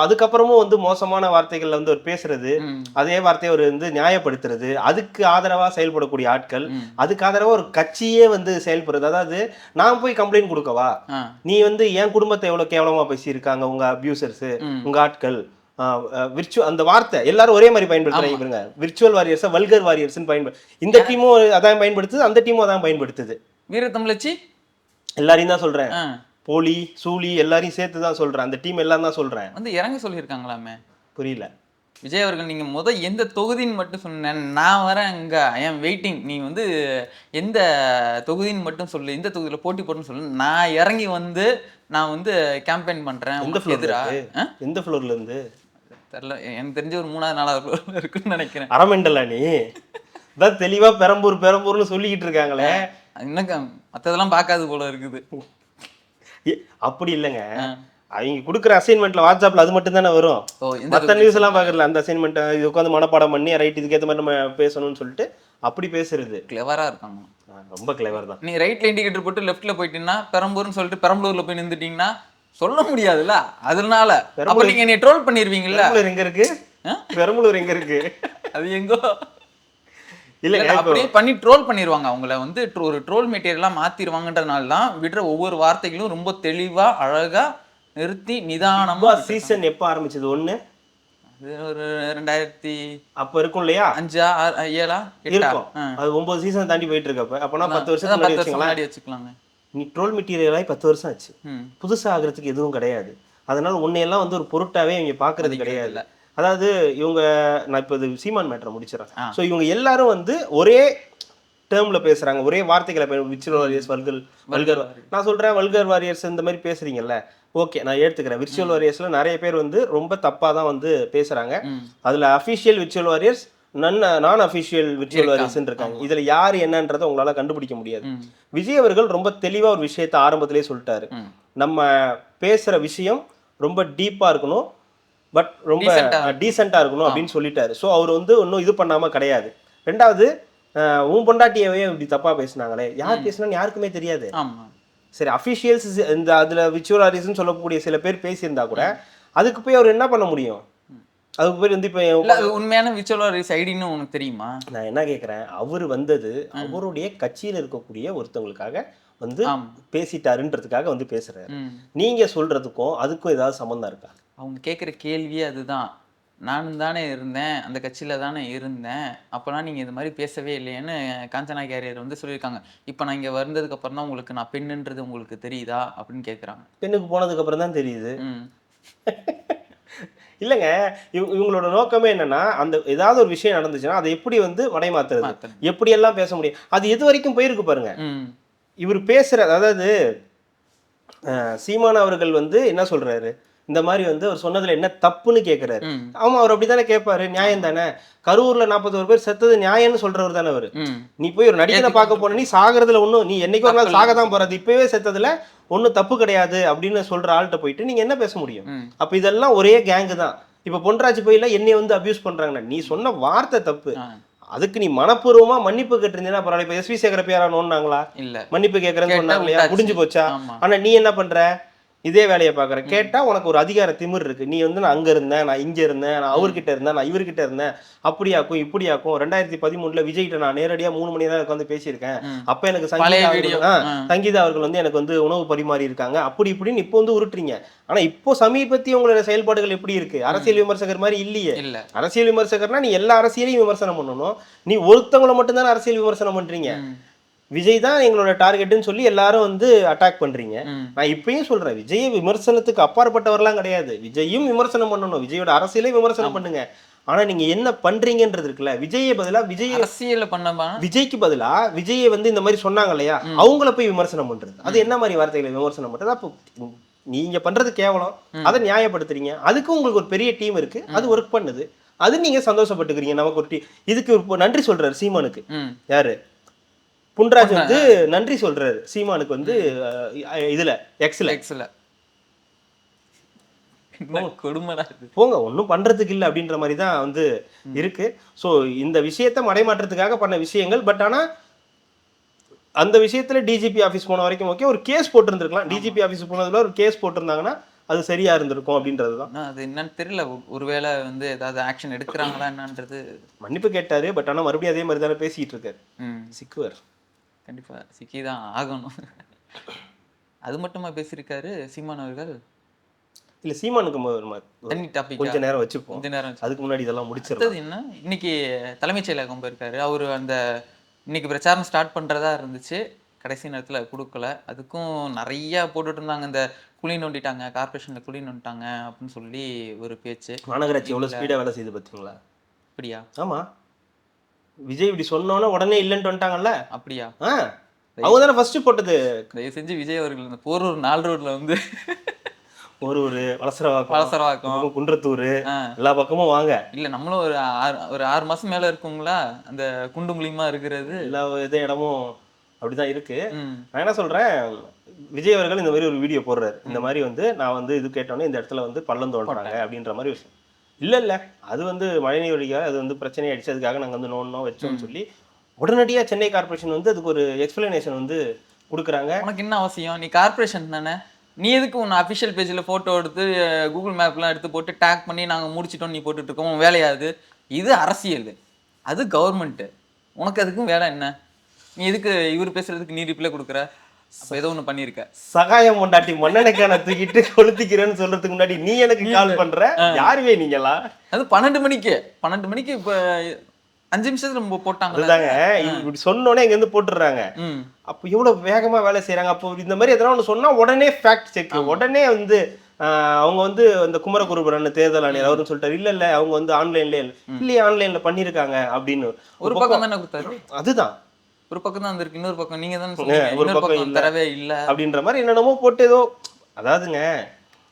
அதுக்கப்புறமும் வந்து மோசமான வார்த்தைகள்ல வந்து அவர் பேசுறது, அதே வார்த்தையை அவர் வந்து நியாயப்படுத்துறது, அதுக்கு ஆதரவா செயல்படக்கூடிய ஆட்கள், அதுக்கு ஆதரவா ஒரு கட்சியே வந்து செயல்படுறது. அதாவது நான் போய் கம்ப்ளைண்ட் கொடுக்கவா, நீ வந்து என் குடும்பத்தை எவ்வளவு கேவலமா பேசியிருக்காங்க உங்க அபியூசர்ஸ், உங்க ஆட்கள், அந்த வார்த்தை எல்லாரும் ஒரே மாதிரி பயன்படுத்துறாங்க பாருங்க. விர்ச்சுவல் வாரியர்ஸ், வல்கர் வாரியர்ஸ் இந்த டீமும் அதான் பயன்படுத்துது, அந்த டீமும் அதான் பயன்படுத்துது. வீர தமிழச்சி எல்லாரையும் தான் சொல்றேன், போலி சூலி எல்லாரையும் சேர்த்து தான் சொல்றேன், அந்த டீம் எல்லாம் தான் சொல்றேன். வந்து இறங்க சொல்லியிருக்காங்களாமே, புரியல விஜய் அவர்கள். நீங்க எந்த தொகுதின்னு மட்டும் சொன்னேன், நான் வரேன் அங்க, ஐ ஆம் வெயிட்டிங், நீ வந்து எந்த தொகுதின்னு மட்டும் சொல்லு, எந்த தொகுதியில போட்டி போட்டுன்னு சொல்லு, நான் இறங்கி வந்து நான் வந்து கேம்பெயின் பண்றேன். எந்த ஃப்ளோர்ல இருந்து தெரியல, எனக்கு தெரிஞ்ச ஒரு 3வது 4வது ஃப்ளோர்ல இருக்குன்னு நினைக்கிறேன். அரமெண்டலா நீ தான் தெளிவா பெரம்பூர்னு சொல்லிக்கிட்டு இருக்காங்களே, இன்னும் மத்ததெல்லாம் பார்க்காது போல இருக்குது. அப்படி இல்லைங்க, அவங்க கொடுக்குற அசைன்மெண்ட்ல வாட்ஸ்அப்ல அது மட்டும் தானே வரும், மற்ற நியூஸ் எல்லாம் பாக்குறல. அந்த அசைன்மெண்ட் இது உட்காந்து மனப்பாடம் பண்ணி ரைட் இதுக்கேற்ற மாதிரி நம்ம பேசணும்னு சொல்லிட்டு அப்படி பேசுறது. கிளவரா இருக்காங்க, ரொம்ப கிளவர் தான். நீ ரைட்ல இண்டிகேட்டர் போட்டு லெஃப்ட்ல போயிட்டீங்கன்னா பெரம்பூர்னு சொல்லிட்டு பெரம்பலூர்ல போய் நின்றுட்டீங்கன்னா சொல்ல முடியாதுல்ல. அதனால அப்ப நீங்க நீ ட்ரோல் பண்ணிருவீங்கல்ல. எங்க இருக்கு பெரம்பலூர், எங்க இருக்கு அது எங்கோ இல்ல, அப்படியே பண்ணி ட்ரோல் பண்ணிடுவாங்க. அவங்கள வந்து ஒரு ட்ரோல் மெட்டீரியலா மாத்திடுவாங்கன்றதுனால தான் விடுற ஒவ்வொரு வார்த்தைகளும் ரொம்ப தெளிவா அழகா நிறுத்தி நிதானமா. சீசன் எப்ப ஆரம்பிச்சது? ஒரு 2000 அப்ப இருக்கும் இல்லையா, 5 7 இருக்கும். அது 9 சீசன் தாண்டி போயிட்டு இருக்கப்ப, அப்பனா 10 வருஷத்துக்கு முன்னாடி வச்சுக்கலாங்க. நீ ட்ரோல் மெட்டீரியல் ஆகி 10 வருஷம் ஆச்சு, புதுசா ஆகிறதுக்கு எதுவும் கிடையாது. அதனால உன்னையெல்லாம் வந்து ஒரு பொருட்டாவே இவங்க பாக்குறது கிடையாது. அதாவது இவங்க, நான் இப்போ இது சீமான் மேட்டரை முடிச்சிடறேன். ஸோ இவங்க எல்லாரும் வந்து ஒரே டேர்ம்ல பேசுறாங்க, ஒரே வார்த்தைகளை. Virtual warriors, vulgar. நான் சொல்றேன் வல்கர் வாரியர்ஸ் இந்த மாதிரி பேசுறீங்கல்ல, ஓகே நான் ஏற்றுக்கிறேன். விர்ச்சுவல் வாரியர்ஸ்ல நிறைய பேர் வந்து ரொம்ப தப்பா தான் வந்து பேசுறாங்க. அதுல அஃபிஷியல் விர்ச்சுவல் வாரியர்ஸ், நான் அஃபிஷியல் விர்ச்சுவல் வாரியர்ஸ் இருக்காங்க. இதுல யாரு என்னன்றதை உங்களால கண்டுபிடிக்க முடியாது. விஜய் அவர்கள் ரொம்ப தெளிவா ஒரு விஷயத்த ஆரம்பத்திலேயே சொல்லிட்டாரு, நம்ம பேசுற விஷயம் ரொம்ப டீப்பா இருக்கணும், பட் ரொம்ப டீசெண்டா இருக்கணும் அப்படின்னு சொல்லிட்டாரு. ஸோ அவர் வந்து ஒன்றும் இது பண்ணாம கிடையாது. ரெண்டாவது, உன் பொண்டாட்டியவே இப்படி தப்பா பேசினாங்களே, யார் பேசினான்னு யாருக்குமே தெரியாது. சரி, அஃபிஷியல்ஸ் இந்த அதுல விர்ச்சுவல் வாரியர்ஸ்னு சொல்லக்கூடிய சில பேர் பேசியிருந்தா கூட அதுக்கு போய் அவர் என்ன பண்ண முடியும்? அதுக்கு பேர் வந்து இப்போ உண்மையான விர்ச்சுவல் வாரியர்ஸ் ஐடின்னு உனக்கு தெரியுமா? நான் என்ன கேட்குறேன், அவர் வந்தது அவருடைய கட்சியில் இருக்கக்கூடிய ஒருத்தவங்களுக்காக வந்து பேசிட்டாருன்றதுக்காக வந்து பேசுறாரு. நீங்க சொல்றதுக்கும் அதுக்கும் ஏதாவது சம்பந்தம் இருக்கா? அவங்க கேட்குற கேள்வியே அதுதான். நானும் தானே இருந்தேன், அந்த கட்சியில் தானே இருந்தேன், அப்போலாம் நீங்கள் இது மாதிரி பேசவே இல்லையேன்னு காஞ்சனா கேரியர் வந்து சொல்லியிருக்காங்க. இப்போ நான் இங்கே வந்ததுக்கு அப்புறம் தான் உங்களுக்கு நான் பெண்ணுன்றது உங்களுக்கு தெரியுதா அப்படின்னு கேட்குறாங்க. பெண்ணுக்கு போனதுக்கு அப்புறம் தான் தெரியுது. இல்லைங்க, இவங்களோட நோக்கமே என்னன்னா, அந்த ஏதாவது ஒரு விஷயம் நடந்துச்சுன்னா அதை எப்படி வந்து மடைமாத்துறது, எப்படி எல்லாம் பேச முடியும், அது எது வரைக்கும் போயிருக்கு பாருங்க. இவர் பேசுற, அதாவது சீமான் அவர்கள் வந்து என்ன சொல்றாரு, இந்த மாதிரி வந்து அவர் சொன்னதுல என்ன தப்புன்னு கேட்கிறாரு. ஆமா, அவர் அப்படித்தானே கேட்பாரு, நியாயம் தானே. கரூர்ல 41 பேர் செத்தது நியாயம்னு சொல்றவர் தானே அவரு. நீ போய் ஒரு நடிகனை பார்க்க போன, நீ சாகிறதுல ஒன்றும், நீ என்னைக்கு ஒரு நாள் சாக தான் போறது, இப்பவே செத்ததுல ஒன்றும் தப்பு கிடையாது அப்படின்னு சொல்ற ஆள்கிட்ட போயிட்டு நீங்க என்ன பேச முடியும்? அப்ப இதெல்லாம் ஒரே கேங்கு தான். இப்ப பொன்ராஜ் போயில என்னை வந்து அபியூஸ் பண்றாங்கன்னா, நீ சொன்ன வார்த்தை தப்பு, அதுக்கு நீ மனப்பூர்வமா மன்னிப்பு கேட்டிருந்தீங்கன்னா பரவாயில்ல. இப்ப எஸ்வி சேகர பேரா நோன்னாங்களா? இல்ல. மன்னிப்பு கேட்கறேன்னு சொன்னாங்க இல்லையா, முடிஞ்சு போச்சா? ஆனா நீ என்ன பண்ற, இதே வேலையை பாக்குற. கேட்டா உனக்கு ஒரு அதிகார திமிர் இருக்கு, நீ வந்து நான் அங்க இருந்தேன், நான் இங்க இருந்தேன், நான் அவர்கிட்ட இருந்தேன், நான் இவர்கிட்ட இருந்தேன், அப்படியாக்கும் இப்படியாக்கும். 2013 விஜய்கிட்ட நான் நேரடியா 3 மணி நேரம் உட்காந்து பேசியிருக்கேன். அப்ப எனக்கு சங்கீதா அவர்கள் வந்து எனக்கு வந்து உணவு பரிமாறி இருக்காங்க, அப்படி இப்படின்னு இப்போ வந்து உருட்டுறீங்க. ஆனா இப்போ சமீபத்திய உங்களோட செயல்பாடுகள் எப்படி இருக்கு? அரசியல் விமர்சகர் மாதிரி இல்லையே. அரசியல் விமர்சகர்னா நீ எல்லா அரசியலையும் விமர்சனம் பண்ணணும், நீ ஒருத்தவங்களை மட்டும் தானே அரசியல் விமர்சனம் பண்றீங்க. விஜய் தான் எங்களோட டார்கெட்னு சொல்லி எல்லாரும் வந்து அட்டாக் பண்றீங்க. நான் இப்பயும் சொல்றேன், விஜய் விமர்சனத்துக்கு அப்பாற்பட்டவர்லாம் கிடையாது. விஜயும் விமர்சனம் பண்ணணும், விஜயோட அரசியலை விமர்சனம் பண்ணுங்க. ஆனா நீங்க என்ன பண்றீங்கன்றது இருக்குல்ல, விஜயை பதிலா விஜய்க்கு பதிலா விஜயை வந்து இந்த மாதிரி சொன்னாங்க இல்லையா, அவங்கள போய் விமர்சனம் பண்றது, அது என்ன மாதிரி வார்த்தைகளை விமர்சனம் பண்றது? அப்போ நீங்க பண்றது கேவலம், அதை நியாயப்படுத்துறீங்க. அதுக்கு உங்களுக்கு ஒரு பெரிய டீம் இருக்கு, அது ஒர்க் பண்ணுது, அது நீங்க சந்தோஷப்பட்டுக்கிறீங்க. நமக்கு ஒரு இதுக்கு ஒரு நன்றி சொல்றாரு சீமானுக்கு. யாரு? புன்ராஜ் வந்து நன்றி சொல்றாரு சீமானுக்கு வந்து இதுல எக்ஸ்ல போங்க ஒன்றும் பண்றதுக்கு இல்லை அப்படின்ற மாதிரி தான் வந்து இருக்கு. ஸோ இந்த விஷயத்த மடைமாற்றத்துக்காக பண்ண விஷயங்கள். பட் ஆனா அந்த விஷயத்துல டிஜிபி ஆஃபீஸ் போன வரைக்கும் ஓகே, ஒரு கேஸ் போட்டிருந்துருக்கலாம். டிஜிபி ஆஃபீஸ் போனதுல ஒரு கேஸ் போட்டிருந்தாங்கன்னா அது சரியா இருந்திருக்கும் அப்படின்றது தான். அது என்னன்னு தெரியல, ஒருவேளை வந்து ஏதாவது ஆக்ஷன் எடுக்கிறாங்களா என்னன்றது. மன்னிப்பு கேட்டாரு, பட் ஆனா மறுபடியும் அதே மாதிரி தானே பேசிட்டு இருக்காரு. சிக்குவர் கண்டிப்பா சிக்கிதான் ஆகணும். அது மட்டுமா பேசியிருக்காரு சீமான் அவர்கள்? இல்ல சீமானுக்கு கொஞ்ச நேரம் வச்சுப்போம், அதுக்கு முன்னாடி இதெல்லாம் முடிச்சிருந்தது. என்ன இன்னைக்கு தலைமைச் செயலகம் போயிருக்காரு அவரு. அந்த இன்னைக்கு பிரச்சாரம் ஸ்டார்ட் பண்றதா இருந்துச்சு, கடைசி நேரத்துல கொடுக்கல. அதுக்கும் நிறைய போட்டுட்டு இருந்தாங்க, இந்த குழி நோண்டிட்டாங்க, கார்பரேஷன்ல குழி நோண்டிட்டாங்க அப்படின்னு சொல்லி ஒரு பேச்சு. மாநகராட்சி எவ்வளவு ஸ்பீடா வேலை செய்து பாத்தீங்களா? அப்படியா? ஆமா, விஜய் இப்படி சொன்னோன்னா உடனே இல்லைன்னு வந்துட்டாங்கல்ல. அப்படியா? அவங்க தானே ஃபர்ஸ்ட் போட்டது. தயவு செஞ்சு விஜய் அவர்கள் இந்த போரூர் 4 ரோட்ல வந்து போரூர், வலசரவாக்கம், குன்றத்தூர் எல்லா பக்கமும் வாங்க. இல்ல நம்மளும் ஒரு 6 மாசம் மேல இருக்குங்களா அந்த குண்டு மூலியமா இருக்கிறது. எல்லா இடமும் அப்படிதான் இருக்கு. நான் என்ன சொல்றேன், விஜய் அவர்கள் இந்த மாதிரி ஒரு வீடியோ போடுறாரு. இந்த மாதிரி வந்து நான் வந்து இது கேட்டோன்னே இந்த இடத்துல வந்து பள்ளம் தோன்றாங்க அப்படின்ற மாதிரி விஷயம். இல்ல அது வந்து மழைநீர் வடிகால், அது வந்து பிரச்சனை ஆயிடுச்சு, அதுக்காக நாங்க வந்து நோண்டோம் வச்சோம்னு சொல்லி உடனடியா சென்னை கார்பரேஷன் வந்து அதுக்கு ஒரு எக்ஸ்பிளனேஷன் வந்து கொடுக்குறாங்க. உனக்கு என்ன அவசியம்? நீ கார்பரேஷன் தானே, நீ எதுக்கு உன் அஃபிஷியல் பேஜில் ஃபோட்டோ எடுத்து கூகுள் மேப்லாம் எடுத்து போட்டு டேக் பண்ணி நாங்கள் முடிச்சிட்டோம் நீ போட்டுட்டு இருக்கோம்? உன் வேலையாது இது? அரசியல், அது கவர்மெண்ட்டு. உனக்கு அதுக்கும் வேலை என்ன? நீ எதுக்கு இவர் பேசுறதுக்கு நீ ரிப்ளை கொடுக்குற? அப்போ ஏதோ ஒன்று பண்ணியிருக்க. சகாயம் கொண்டாட்டி மண்ணெண்ணைக்கான தூக்கிட்டு கொளுத்திக்கிறேன்னு சொல்றதுக்கு முன்னாடி நீ எனக்கு கால் பண்ற, யாருவே நீங்களா? அது 12 மணிக்கு இப்போ 5 நிமிஷத்துல போட்டாங்க. அதுதாங்க, இப்படி சொன்னோன்னே இங்க இருந்து போட்டுடுறாங்க. அப்போ எவ்வளவு வேகமா வேலை செய்யறாங்க. அப்போ இந்த மாதிரி எதனா ஒன்று சொன்னா உடனே ஃபேக்ட் செக், உடனே வந்து அவங்க வந்து அந்த குமரகுருபரன் தேர்தல் ஆணையர் அவருன்னு சொல்லிட்டாரு, இல்ல அவங்க வந்து ஆன்லைன்ல இல்லையே ஆன்லைன்ல பண்ணிருக்காங்க அப்படின்னு ஒரு பக்கம் தானே கொடுத்தாரு. அதுதான் ஒரு பக்கம் தான் இருக்கு, இன்னொரு பக்கம் நீங்க தான் சொல்றீங்க ஒரு பக்கம் தரவே இல்ல அப்படின்ற மாதிரி என்னென்னமோ போட்டு ஏதோ. அதாவதுங்க,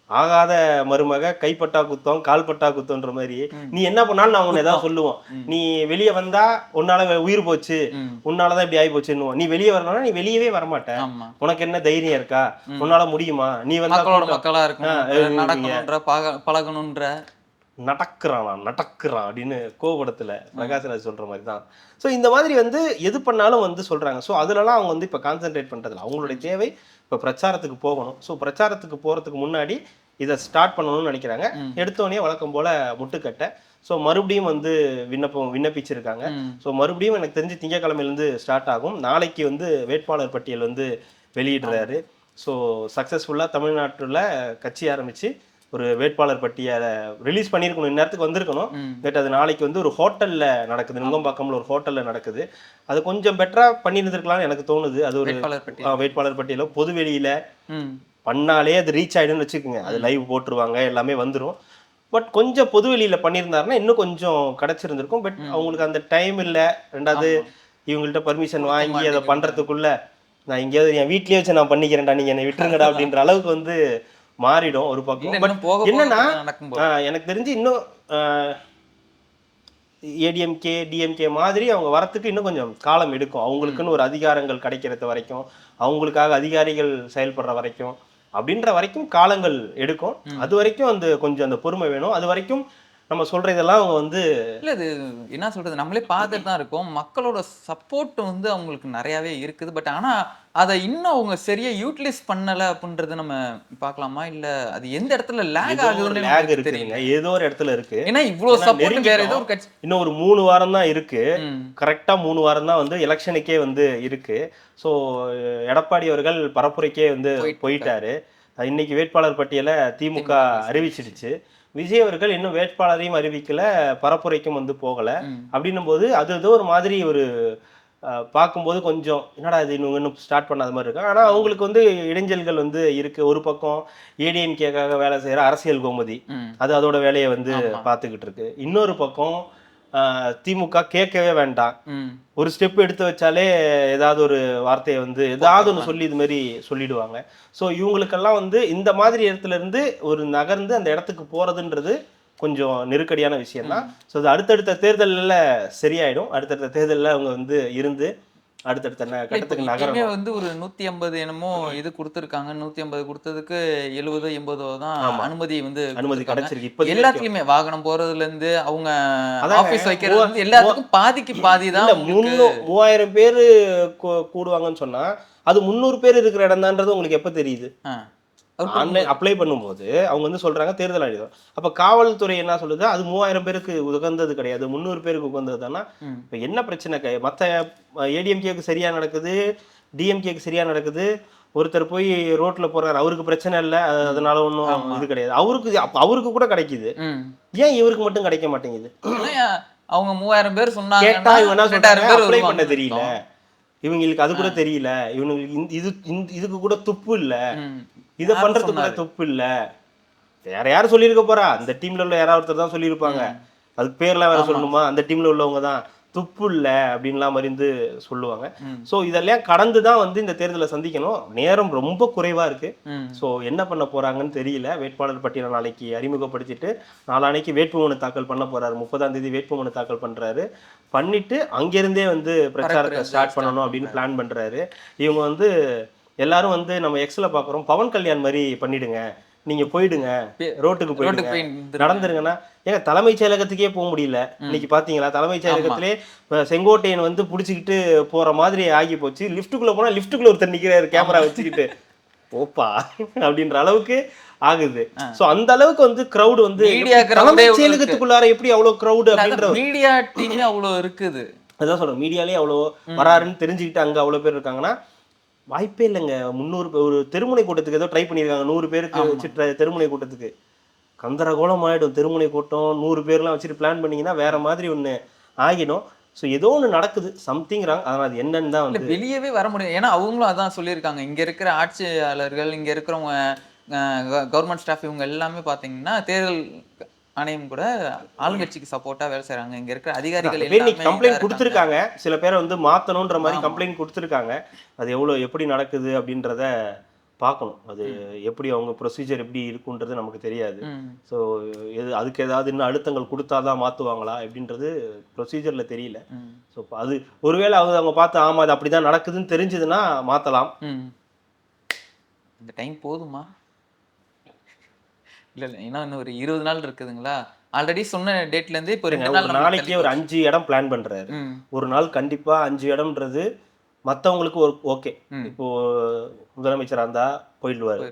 ஆகாத மருமக கைப்பட்டா குத்தம் கால்பட்டா குத்தம்ன்ற மாதிரி நீ என்ன பண்ணாலும் நான் உன்னை ஏதாவது சொல்லுவோம். நீ வெளியே வந்தா உன்னால உயிர் போச்சு, உன்னாலதான் இப்படி ஆகி போச்சுன்னு. நீ வெளியே வரணும்னா நீ வெளியவே வரமாட்டேன். உனக்கு என்ன தைரியம் இருக்கா? உன்னால முடியுமா? நீ வந்து மக்களா இருக்கணும், பழகணும்ன்ற நடக்கிறான் அப்படின்னு கோபடத்துல பிரகாஷ்ராஜ் சொல்ற மாதிரி தான். ஸோ இந்த மாதிரி வந்து எது பண்ணாலும் வந்து சொல்றாங்க. ஸோ அதுலலாம் அவங்க வந்து இப்போ கான்சென்ட்ரேட் பண்றதில்ல. அவங்களுடைய தேவை இப்போ பிரச்சாரத்துக்கு போகணும். ஸோ பிரச்சாரத்துக்கு போறதுக்கு முன்னாடி இதை ஸ்டார்ட் பண்ணணும்னு நினைக்கிறாங்க. எடுத்தோடனே வழக்கம் போல முட்டுக்கட்டை. ஸோ மறுபடியும் வந்து விண்ணப்பிச்சிருக்காங்க. ஸோ மறுபடியும் எனக்கு தெரிஞ்சு திங்கட்கிழமையிலேருந்து ஸ்டார்ட் ஆகும். நாளைக்கு வந்து வேட்பாளர் பட்டியல் வந்து வெளியிடுறாரு. ஸோ சக்ஸஸ்ஃபுல்லாக தமிழ்நாட்டில் கட்சி ஆரம்பிச்சு ஒரு வேட்பாளர் பட்டியலை ரிலீஸ் பண்ணியிருக்கணும், இந்நேரத்துக்கு வந்திருக்கணும். பட் அது நாளைக்கு வந்து ஒரு ஹோட்டலில் நடக்குது, நுங்கம்பாக்கம்ல ஒரு ஹோட்டலில் நடக்குது. அது கொஞ்சம் பெட்டராக பண்ணியிருந்துருக்கலாம்னு எனக்கு தோணுது. அது ஒரு வேட்பாளர் பட்டியல பொது வெளியில பண்ணாலே அது ரீச் ஆகிடும்னு வச்சுக்கோங்க. அது லைவ் போட்டுருவாங்க, எல்லாமே வந்துடும். பட் கொஞ்சம் பொது வெளியில பண்ணியிருந்தாருன்னா இன்னும் கொஞ்சம் கிடைச்சிருந்திருக்கும். பட் அவங்களுக்கு அந்த டைம் இல்லை. ரெண்டாவது இவங்கள்ட்ட பர்மிஷன் வாங்கி அதை பண்ணுறதுக்குள்ள நான் எங்கேயாவது என் வீட்லேயே வச்சு நான் பண்ணிக்கிறேன்டா, நீங்கள் என்னை விட்டுருங்கடா அப்படின்ற அளவுக்கு வந்து மாறிடும் ஒரு பக்கம். பட் என்னன்னா எனக்கு தெரிஞ்சு இன்னும் ஏடிஎம்கே டிஎம்கே மாதிரி அவங்க வரத்துக்கு இன்னும் கொஞ்சம் காலம் எடுக்கும். அவங்களுக்குன்னு ஒரு அதிகாரங்கள் கிடைக்கிறது வரைக்கும், அவங்களுக்காக அதிகாரிகள் செயல்படுற வரைக்கும், அப்படின்ற வரைக்கும் காலங்கள் எடுக்கும். அது வரைக்கும் அந்த கொஞ்சம் அந்த பொறுமை வேணும். அது வரைக்கும் நம்ம சொல்ற இதெல்லாம் அவங்க வந்து இல்லை, அது என்ன சொல்றது, நம்மளே பார்த்துட்டு தான் இருக்கோம். மக்களோட சப்போர்ட் வந்து அவங்களுக்கு நிறையாவே இருக்குது. பட் ஆனால் அதை இன்னும் அவங்க சரியா யூட்டிலைஸ் பண்ணலை அப்படின்றத நம்ம பார்க்கலாமா? இல்லை அது எந்த இடத்துல லேக் ஆகுதுன்னு தெரியுங்க. ஏதோ ஒரு இடத்துல இருக்கு. ஏன்னா இவ்வளோ சப்போர்ட் வேற ஏதோ ஒரு கட்சி இன்னும் ஒரு 3 வாரம் தான் இருக்கு. கரெக்டா 3 வாரம் தான் வந்து எலெக்ஷனுக்கே வந்து இருக்கு. ஸோ எடப்பாடி அவர்கள் பரப்புரைக்கே வந்து போயிட்டாரு. இன்னைக்கு வேட்பாளர் பட்டியலை திமுக அறிவிச்சிடுச்சு. விஜய் அவர்கள் இன்னும் வேட்பாளரையும் அறிவிக்கல, பரப்புரைக்கும் வந்து போகல. அப்படின்னும் போது அது ஏதோ ஒரு மாதிரி ஒரு பார்க்கும்போது கொஞ்சம் என்னடா இது இன்னும் ஸ்டார்ட் பண்ணாத மாதிரி இருக்கு. ஆனால் அவங்களுக்கு வந்து இடைஞ்சல்கள் வந்து இருக்கு. ஒரு பக்கம் ஏடிஎம்கேக்காக வேலை செய்யற அரசியல் கோமதி அது அதோட வேலையை வந்து பார்த்துக்கிட்டு இருக்கு. இன்னொரு பக்கம் திமுக கேட்கவே வேண்டாம், ம். ஒரு ஸ்டெப் எடுத்து வச்சாலே ஏதாவது ஒரு வார்த்தையை வந்து ஏதாவது ஒன்று சொல்லி இது மாதிரி சொல்லிடுவாங்க. ஸோ இவங்களுக்கெல்லாம் வந்து இந்த மாதிரி இடத்துல இருந்து ஒரு நகர்ந்து அந்த இடத்துக்கு போறதுன்றது கொஞ்சம் நெருக்கடியான விஷயம் தான். ஸோ அது அடுத்தடுத்த தேர்தலில் சரியாயிடும். அடுத்தடுத்த தேர்தலில் அவங்க வந்து இருந்து அடுத்தடுத்த கட்டத்துக்கு நகரமே வந்து ஒரு 150 என்னமோ இது கொடுத்துருக்காங்க. 150 கொடுத்ததுக்கு 70-80 தான் அனுமதி வந்து அனுமதி கிடைச்சிருக்கு. இப்போ எல்லாத்துலயுமே வாகனம் போறதுல இருந்து அவங்க ஆபீஸ் வைக்கிறது வந்து எல்லாத்துக்கும் பாதிக்கு பாதி தான். 3000 பேர் கூடுவாங்கன்னு சொன்னா அது 300 பேர் இருக்கிற இடம் தான்றது உங்களுக்கு எப்ப தெரியுது? ஆன்லைன் அப்ளை பண்ணும்போது அவங்க வந்து சொல்றாங்க தேர்தல் ஆணையம். அப்ப காவல்துறை என்ன சொல்லுது, அது 3000 பேருக்கு உகந்தது கிடையாது, 300 பேருக்கு உகந்தது தானா? இப்ப என்ன பிரச்சனை? மத்த ஏடிஎம்கேக்கு சரியா நடக்குது, டிஎம்கேக்கு சரியா நடக்குது. ஒருத்தர் போய் ரோட்ல போறாரு, அவருக்கு பிரச்சனை இல்லை, அதனால ஒன்றும் இது கிடையாது. அவருக்கு கூட கிடைக்குது, ஏன் இவருக்கு மட்டும் கிடைக்க மாட்டேங்குது? அவங்க 3000 பேர் சொன்னாங்க, கேட்டா இவங்க என்ன சொல்றாங்க, அப்ளை பண்ண தெரியல இவங்களுக்கு, அது கூட தெரியல இவங்களுக்கு, இதுக்கு கூட துப்பு இல்ல, இதை பண்றதுக்கு கூட துப்பு இல்ல. வேற யாரும் சொல்லியிருக்க போறா? அந்த டீம்ல உள்ள யாராவது ஒருத்தர் தான் சொல்லியிருப்பாங்க. அதுக்கு பேர்லாம் வேற சொல்லணுமா? அந்த டீம்ல உள்ளவங்க தான் துப்பு இல்ல அப்படின்லாம் மறிந்து சொல்லுவாங்க. ஸோ இதெல்லாம் கடந்து தான் வந்து இந்த தேர்தலை சந்திக்கணும். நேரம் ரொம்ப குறைவா இருக்கு. ஸோ என்ன பண்ண போறாங்கன்னு தெரியல. வேட்பாளர் பட்டியலை நாளைக்கு அறிமுகப்படுத்திட்டு நாளானைக்கு வேட்புமனு தாக்கல் பண்ண போறாரு. 30ஆம் தேதி வேட்புமனு தாக்கல் பண்றாரு. பண்ணிட்டு அங்கிருந்தே வந்து பிரச்சாரத்தை ஸ்டார்ட் பண்ணணும் அப்படின்னு பிளான் பண்றாரு. இவங்க வந்து எல்லாரும் வந்து நம்ம எக்ஸ்ல பாக்குறோம், பவன் கல்யாண் மாதிரி பண்ணிடுங்க, நீங்க போயிடுங்க, ரோட்டுக்கு போயிடுங்க, நடந்துருங்கன்னா. ஏங்க தலைமைச் செயலகத்துக்கே போக முடியல. இன்னைக்கு பாத்தீங்களா, தலைமைச் செயலகத்திலே செங்கோட்டையன் வந்து புடிச்சுக்கிட்டு போற மாதிரி ஆகி போச்சு. லிப்டுக்குள்ள போனா லிப்டுக்குள்ள ஒருத்தர் நிக்கிறாரு கேமரா வச்சுக்கிட்டு, ஓப்பா அப்படின்ற அளவுக்கு ஆகுது. சோ அந்த அளவுக்கு வந்து கிரவுட் வந்து தலைமைச் செயலகத்துக்குள்ளார எப்படி அவ்வளவு கிரவுட் அப்படின்ற மீடியா டீம் அவ்வளவு இருக்குது. அதான் சொல்றேன், மீடியாலே அவ்வளவு வராருன்னு தெரிஞ்சுக்கிட்டு அங்க அவ்வளவு பேர் இருக்காங்கன்னா வாய்ப்பே இல்லைங்க. 300 ஒரு தெருமுனை கூட்டத்துக்கு ஏதோ ட்ரை பண்ணியிருக்காங்க, 100 பேருக்கு வச்சு தெருமுனை கூட்டத்துக்கு. கந்தரகோலம் ஆயிடும் தெருமுனை கூட்டம். 100 பேர்லாம் வச்சுட்டு பிளான் பண்ணீங்கன்னா வேற மாதிரி ஒன்று ஆகிடும். ஸோ ஏதோ ஒன்று நடக்குது, சம்திங் ராங். ஆனால் அது என்னன்னு தான் வந்து வெளியவே வர முடியும். ஏன்னா அவங்களும் அதான் சொல்லியிருக்காங்க, இங்கே இருக்கிற ஆட்சியாளர்கள், இங்கே இருக்கிறவங்க கவர்மெண்ட் ஸ்டாஃப், இவங்க எல்லாமே பார்த்தீங்கன்னா தேர்தல் ஆணையம் கூட ஆளுங்கட்சிக்கு சப்போர்ட்டா வேலை செய்றாங்க. இங்க இருக்கிற அதிகாரிகள் எல்லாமே கம்ப்ளைண்ட் கொடுத்துருக்காங்க. சில பேரை வந்து மாத்தணும்ன்ற மாதிரி கம்ப்ளைண்ட் கொடுத்துருக்காங்க. அது எப்படி நடக்குது அப்படின்றத பார்க்கணும். அது எப்படி அவங்க ப்ரொசீஜர் எப்படி இருக்குன்றது நமக்கு தெரியாது. ஸோ அதுக்கு ஏதாவது இன்னும் அழுத்தங்கள் கொடுத்தாதான் மாற்றுவாங்களா அப்படின்றது ப்ரொசீஜரில் தெரியல. ஸோ அது ஒருவேளை அவங்க பார்த்து ஆமாம் அது அப்படி தான் நடக்குதுன்னு தெரிஞ்சதுன்னா மாற்றலாம். இந்த டைம் போதுமா? இல்லை ஏன்னா இன்னும் ஒரு 20 நாள் இருக்குதுங்களா? ஆல்ரெடி சொன்ன டேட்லேருந்து இப்போ 2 நாள், நாளைக்கே ஒரு 5 இடம் பிளான் பண்ணுறாரு. ஒரு நாள் கண்டிப்பாக 5 இடம்ன்றது மற்றவங்களுக்கு ஒரு ஓகே. இப்போ முதலமைச்சராக இருந்தால் போயிடுவார்,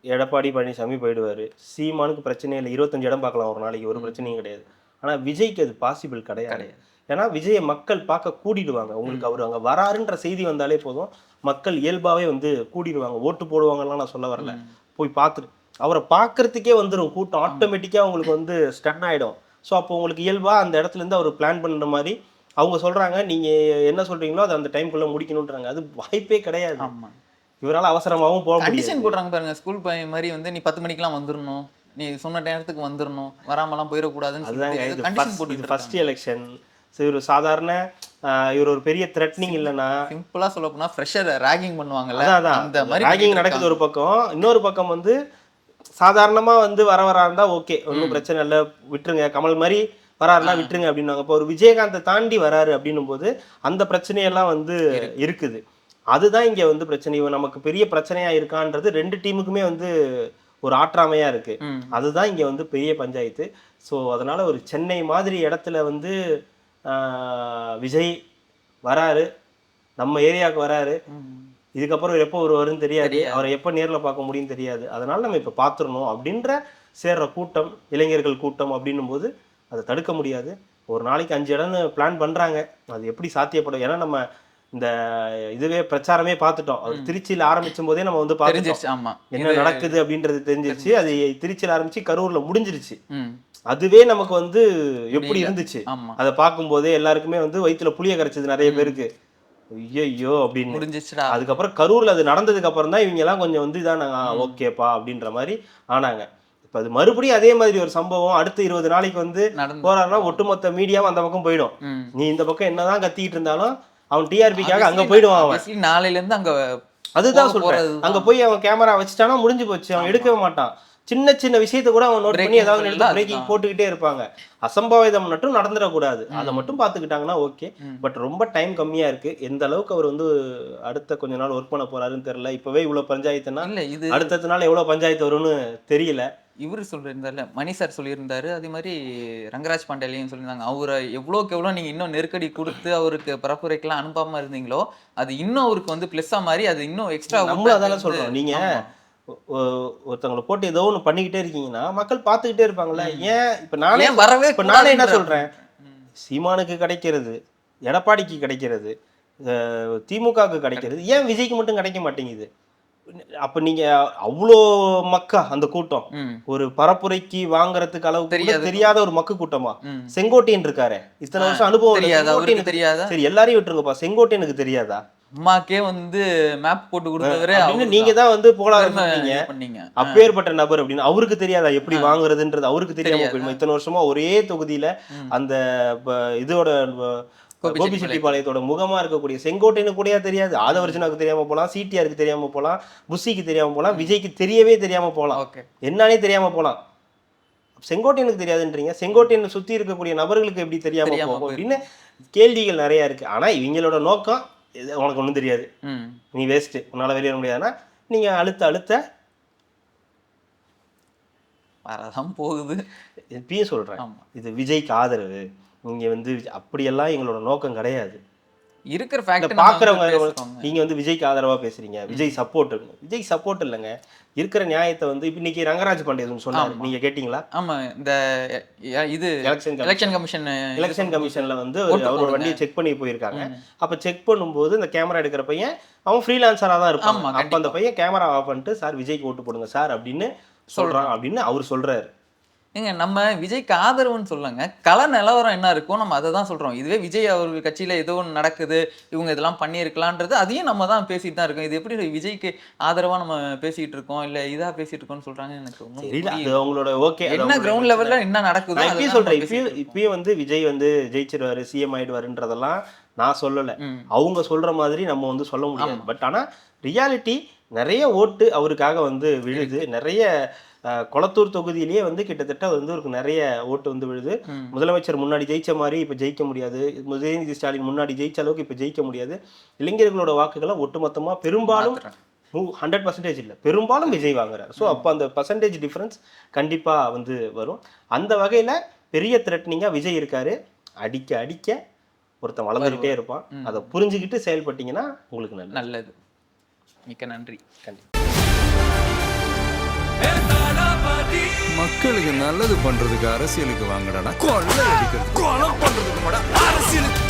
எடப்பாடி பழனிசாமி போயிடுவார், சீமானுக்கு பிரச்சனை இல்லை, 25 இடம் பார்க்கலாம் ஒரு நாளைக்கு, ஒரு பிரச்சனையும் கிடையாது. ஆனால் விஜய்க்கு அது பாசிபிள் கிடையாது. ஏன்னா விஜயை மக்கள் பார்க்க கூடிடுவாங்க. உங்களுக்கு அவர் அங்கே வராருன்ற செய்தி வந்தாலே போதும், மக்கள் இயல்பாகவே வந்து கூடிடுவாங்க. ஓட்டு போடுவாங்கலாம் நான் சொல்ல வரல, போய் பார்த்துட்டு அவரை பார்க்கறதுக்கே வந்துடும் கூட்டம். ஆட்டோமேட்டிக்காக அவங்களுக்கு வந்து ஸ்டன் ஆகிடும். ஸோ அப்போ உங்களுக்கு இயல்பாக அந்த இடத்துலேருந்து அவர் பிளான் பண்ணுற மாதிரி அவங்க சொல்கிறாங்க. நீங்கள் என்ன சொல்கிறீங்களோ அதை அந்த டைம்குள்ளே முடிக்கணுன்றாங்க. அது வாய்ப்பே கிடையாது. ஆமாம், இவரால் அவசரமாகவும் போக கண்டிஷன் போடுறாங்க பாருங்க. ஸ்கூல் பையன் மாதிரி வந்து நீ 10 மணிக்கெலாம் வந்துடணும், நீ சொன்ன நேரத்துக்கு வந்துடணும், வராமலாம் போயிடக்கூடாதுன்னு. அதுதான் ஃபர்ஸ்ட் எலெக்ஷன். ஸோ இவர் சாதாரண இவர் ஒரு பெரிய த்ரெட்னிங் இல்லைன்னா, சிம்பிளாக சொல்ல போனால் ஃப்ரெஷர் ராகிங் பண்ணுவாங்கல்ல, அந்த மாதிரி ராகிங் நடக்குது ஒரு பக்கம். இன்னொரு பக்கம் வந்து சாதாரணமாக வந்து வரா இருந்தால் ஓகே, ஒன்றும் பிரச்சனை இல்லை, விட்டுருங்க, கமல் மாதிரி வராருன்னா விட்டுருங்க அப்படின்னாங்க. இப்போ ஒரு விஜயகாந்தை தாண்டி வராரு அப்படின்னும் போது அந்த பிரச்சனையெல்லாம் வந்து இருக்குது. அதுதான் இங்கே வந்து பிரச்சனை. இவன் நமக்கு பெரிய பிரச்சனையா இருக்கான்றது 2 டீமுக்குமே வந்து ஒரு ஆற்றாமையா இருக்கு. அதுதான் இங்கே வந்து பெரிய பஞ்சாயத்து. ஸோ அதனால ஒரு சென்னை மாதிரி இடத்துல வந்து விஜய் வராரு, நம்ம ஏரியாவுக்கு வராரு. இதுக்கப்புறம் எப்போ வருவாருன்னு தெரியாது, அவரை எப்போ நேரில் பார்க்க முடியும்னு தெரியாது. அதனால நம்ம இப்போ பார்த்துடணும் அப்படின்ற சேர்ற கூட்டம், இளைஞர்கள் கூட்டம் அப்படின்னும் போது அதை தடுக்க முடியாது. ஒரு நாளைக்கு 5 இடம்னு பிளான் பண்ணுறாங்க. அது எப்படி சாத்தியப்படும்? ஏன்னா நம்ம இந்த இதுவே பிரச்சாரமே பார்த்துட்டோம். அவர் திருச்சியில் ஆரம்பிச்சும் போதே நம்ம வந்து பார்த்துட்டோம் என்ன நடக்குது அப்படின்றது தெரிஞ்சிருச்சு. அது திருச்சியில் ஆரம்பிச்சு கரூரில் முடிஞ்சிருச்சு. அதுவே நமக்கு வந்து எப்படி இருந்துச்சு அதை பார்க்கும்போதே எல்லாருக்குமே வந்து வயிற்றுல புளிய கரைச்சது நிறைய பேருக்கு. ஐயோ அப்படின்னு முடிஞ்சிச்சுடா. அதுக்கப்புறம் கரூர்ல அது நடந்ததுக்கு அப்புறம் தான் இவங்க எல்லாம் கொஞ்சம் வந்து இதான் நாங்க ஓகேப்பா அப்படின்ற மாதிரி ஆனாங்க. இப்ப அது மறுபடியும் அதே மாதிரி ஒரு சம்பவம் அடுத்த 20 நாளைக்கு வந்து போறாருன்னா ஒட்டுமொத்த மீடியாவும் அந்த பக்கம் போயிடும். நீ இந்த பக்கம் என்னதான் கத்திட்டு இருந்தாலும் அவன் டிஆர்பிக்காக அங்க போயிடுவான். அவன் நாளையில இருந்து அங்க அதுதான் சொல்றேன், அங்க போய் அவன் கேமரா வச்சுட்டானா முடிஞ்சு போச்சு, அவன் எடுக்கவே மாட்டான். சின்ன சின்ன விஷயத்தை கூட அவன் நோட் பண்ணி ஏதாவது பிரேக்கிங் போட்டுக்கிட்டே இருப்பாங்க. அசம்பாவிதம் மட்டும் நடந்துடக்கூடாது, அதை மட்டும் பாத்துக்கிட்டாங்கன்னா ஓகே. பட் ரொம்ப டைம் கம்மியா இருக்கு. எந்த அளவுக்கு அவர் வந்து அடுத்த கொஞ்ச நாள் ஒர்க் பண்ண போறாருன்னு தெரியல. இப்பவே இவ்வளவு பஞ்சாயத்துனா அடுத்த நாள் எவ்வளவு பஞ்சாயத்து வரும்னு தெரியல. இவரு சொல்லியிருந்தாருல, மணி சார் சொல்லியிருந்தாரு, அதே மாதிரி ரங்கராஜ் பாண்டேலையும் சொல்லியிருந்தாங்க. அவரை எவ்வளோக்கு எவ்வளோ நீங்க இன்னும் நெருக்கடி கொடுத்து அவருக்கு பரப்புரைக்கெல்லாம் அனுப்பாம இருந்தீங்களோ அது இன்னும் அவருக்கு வந்து பிளஸ்ஸா மாதிரி அது இன்னும் எக்ஸ்ட்ரா. நம்மளும் அதான சொல்றோம், நீங்க ஒருத்தவங்களை போட்டு ஏதோ ஒண்ணு பண்ணிக்கிட்டே இருக்கீங்கன்னா மக்கள் பார்த்துக்கிட்டே இருப்பாங்கல்ல. ஏன் இப்ப நானே என்ன சொல்றேன், சீமானுக்கு கிடைக்கிறது, எடப்பாடிக்கு கிடைக்கிறது, திமுகவுக்கு கிடைக்கிறது, ஏன் விஜய்க்கு மட்டும் கிடைக்க மாட்டேங்குது? அப்ப நீங்க அவ்வளோ மக்கா அந்த கூட்டம் ஒரு பரப்புரைக்கு வாங்குறதுக்கு அளவுக்கு தெரியாத ஒரு மக்கு கூட்டமா? செங்கோட்டையன் இருக்காரு, இத்தனை வருஷம் அனுபவம் தெரியாதா? சரி எல்லாரையும் விட்டுருங்கப்பா, செங்கோட்டையனுக்கு தெரியாதா? அம்மாக்கே வந்து மேப் போட்டு கொடுத்தவரே நீங்க தான் வந்து போலாருங்க. அப்பேற்பட்ட நபர் அப்படின்னு அவருக்கு தெரியாதா எப்படி வாங்குறதுன்றது? அவருக்கு தெரியாம போயிடுமா? இத்தனை வருஷமா ஒரே தொகுதியில அந்த இதோட கோபிச்செட்டிப்பாளையத்தோட முகமா இருக்கக்கூடிய செங்கோட்டையனுக்கு கூட தெரியாது. ஆதவர்ஜுனாக்கு தெரியாம போலாம், சிடிஆருக்கு தெரியாம போலாம், புஷிக்கு தெரியாம போலாம், விஜய்க்கு தெரியவே தெரியாம போலாம், என்னன்னே தெரியாம போலாம். செங்கோட்டையனுக்கு தெரியாதுன்றீங்க, செங்கோட்டையனை சுத்தி இருக்கக்கூடிய நபர்களுக்கு எப்படி தெரியாம போகும் அப்படின்னு கேள்விகள் நிறைய இருக்கு. ஆனா இவங்களோட நோக்கம் உனக்கு ஒண்ணும் தெரியாது, நீ வேஸ்ட், உன்னால வெளியே வர முடியாதுன்னா நீங்க அழுத்த வரதான் போகுது. இப்பயும் சொல்றேன், இது விஜய்க்கு ஆதரவு, நீங்க வந்து அப்படியெல்லாம் எங்களோட நோக்கம் கிடையாது. இருக்கிற ஃபேக்ட் பாக்குறவங்க நீங்க வந்து விஜய்க்கு ஆதரவா பேசுறீங்க, விஜய் சப்போர்ட். விஜய் சப்போர்ட் இல்லைங்க, இருக்கிற நியாயத்தை வந்து இன்னைக்கு ரங்கராஜ் பாண்டியன் சொன்னாரு, நீங்க கேட்டீங்களா? ஆமா, இந்த இது எலெக்ஷன் கமிஷன்ல வந்து அவரோட வண்டியை செக் பண்ணி போயிருக்காங்க. அப்ப செக் பண்ணும்போது இந்த கேமரா எடுக்கிற பையன் அவன் ஃப்ரீலான்சரா தான் இருப்பான். அப்ப அந்த பையன் கேமரா ஆஃப் பண்ணிட்டு சார் விஜய்க்கு ஓட்டு போடுங்க சார் அப்படின்னு சொல்றான் அப்படின்னு அவர் சொல்றாரு. ஏங்க நம்ம விஜய்க்கு ஆதரவுன்னு சொல்லுங்க, கள நிலவரம் என்ன இருக்கும் நம்ம அதை தான் சொல்றோம். இதுவே விஜய் அவர் கட்சியில ஏதோ ஒன்று நடக்குது, இவங்க இதெல்லாம் பண்ணியிருக்கலான்றது அதையும் நம்ம தான் பேசிட்டு தான் இருக்கோம். இது எப்படி விஜய்க்கு ஆதரவா நம்ம பேசிட்டு இருக்கோம் இல்ல இதா பேசிட்டு இருக்கோம்னு சொல்றாங்க எனக்கு அவங்களோட ஓகே. என்ன கிரவுண்ட் லெவல்ல என்ன நடக்குது இப்பயும் சொல்றேன், இப்பயும் வந்து விஜய் வந்து ஜெயிச்சிருவாரு, சிஎம் ஆயிடுவாருன்றதெல்லாம் நான் சொல்லல. அவங்க சொல்ற மாதிரி நம்ம வந்து சொல்ல முடியாது. பட் ஆனா ரியாலிட்டி நிறைய ஓட்டு அவருக்காக வந்து விழுது. நிறைய கொளத்தூர் தொகுதியிலேயே வந்து கிட்டத்தட்ட வந்து ஒரு நிறைய ஓட்டு வந்து விழுது. முதலமைச்சர் முன்னாடி ஜெயிச்ச மாதிரி இப்ப ஜெயிக்க முடியாது, உதயநிதி ஸ்டாலின் முன்னாடி ஜெயிச்ச அளவுக்கு இப்ப ஜெயிக்க முடியாது. இளைஞர்களோட வாக்குகளை ஒட்டுமொத்தமா பெரும்பாலும் 100% இல்ல, பெரும்பாலும் விஜய் வாங்குறாரு. ஸோ அப்போ அந்த பர்சன்டேஜ் டிஃபரன்ஸ் கண்டிப்பா வந்து வரும். அந்த வகையில பெரிய த்ரெட்னிங்கா விஜய் இருக்காரு. அடிக்க அடிக்க ஒருத்தன் வளர்ந்துகிட்டே இருப்பான். அதை புரிஞ்சுக்கிட்டு செயல்பட்டீங்கன்னா உங்களுக்கு நல்லது. மிக்க நன்றி. மக்களுக்கு நல்லது பண்றதுக்கு அரசியலுக்கு வாங்கடா, கொலை அடிக்கிறது, கொலை பண்றதுக்கு அரசியலுக்கு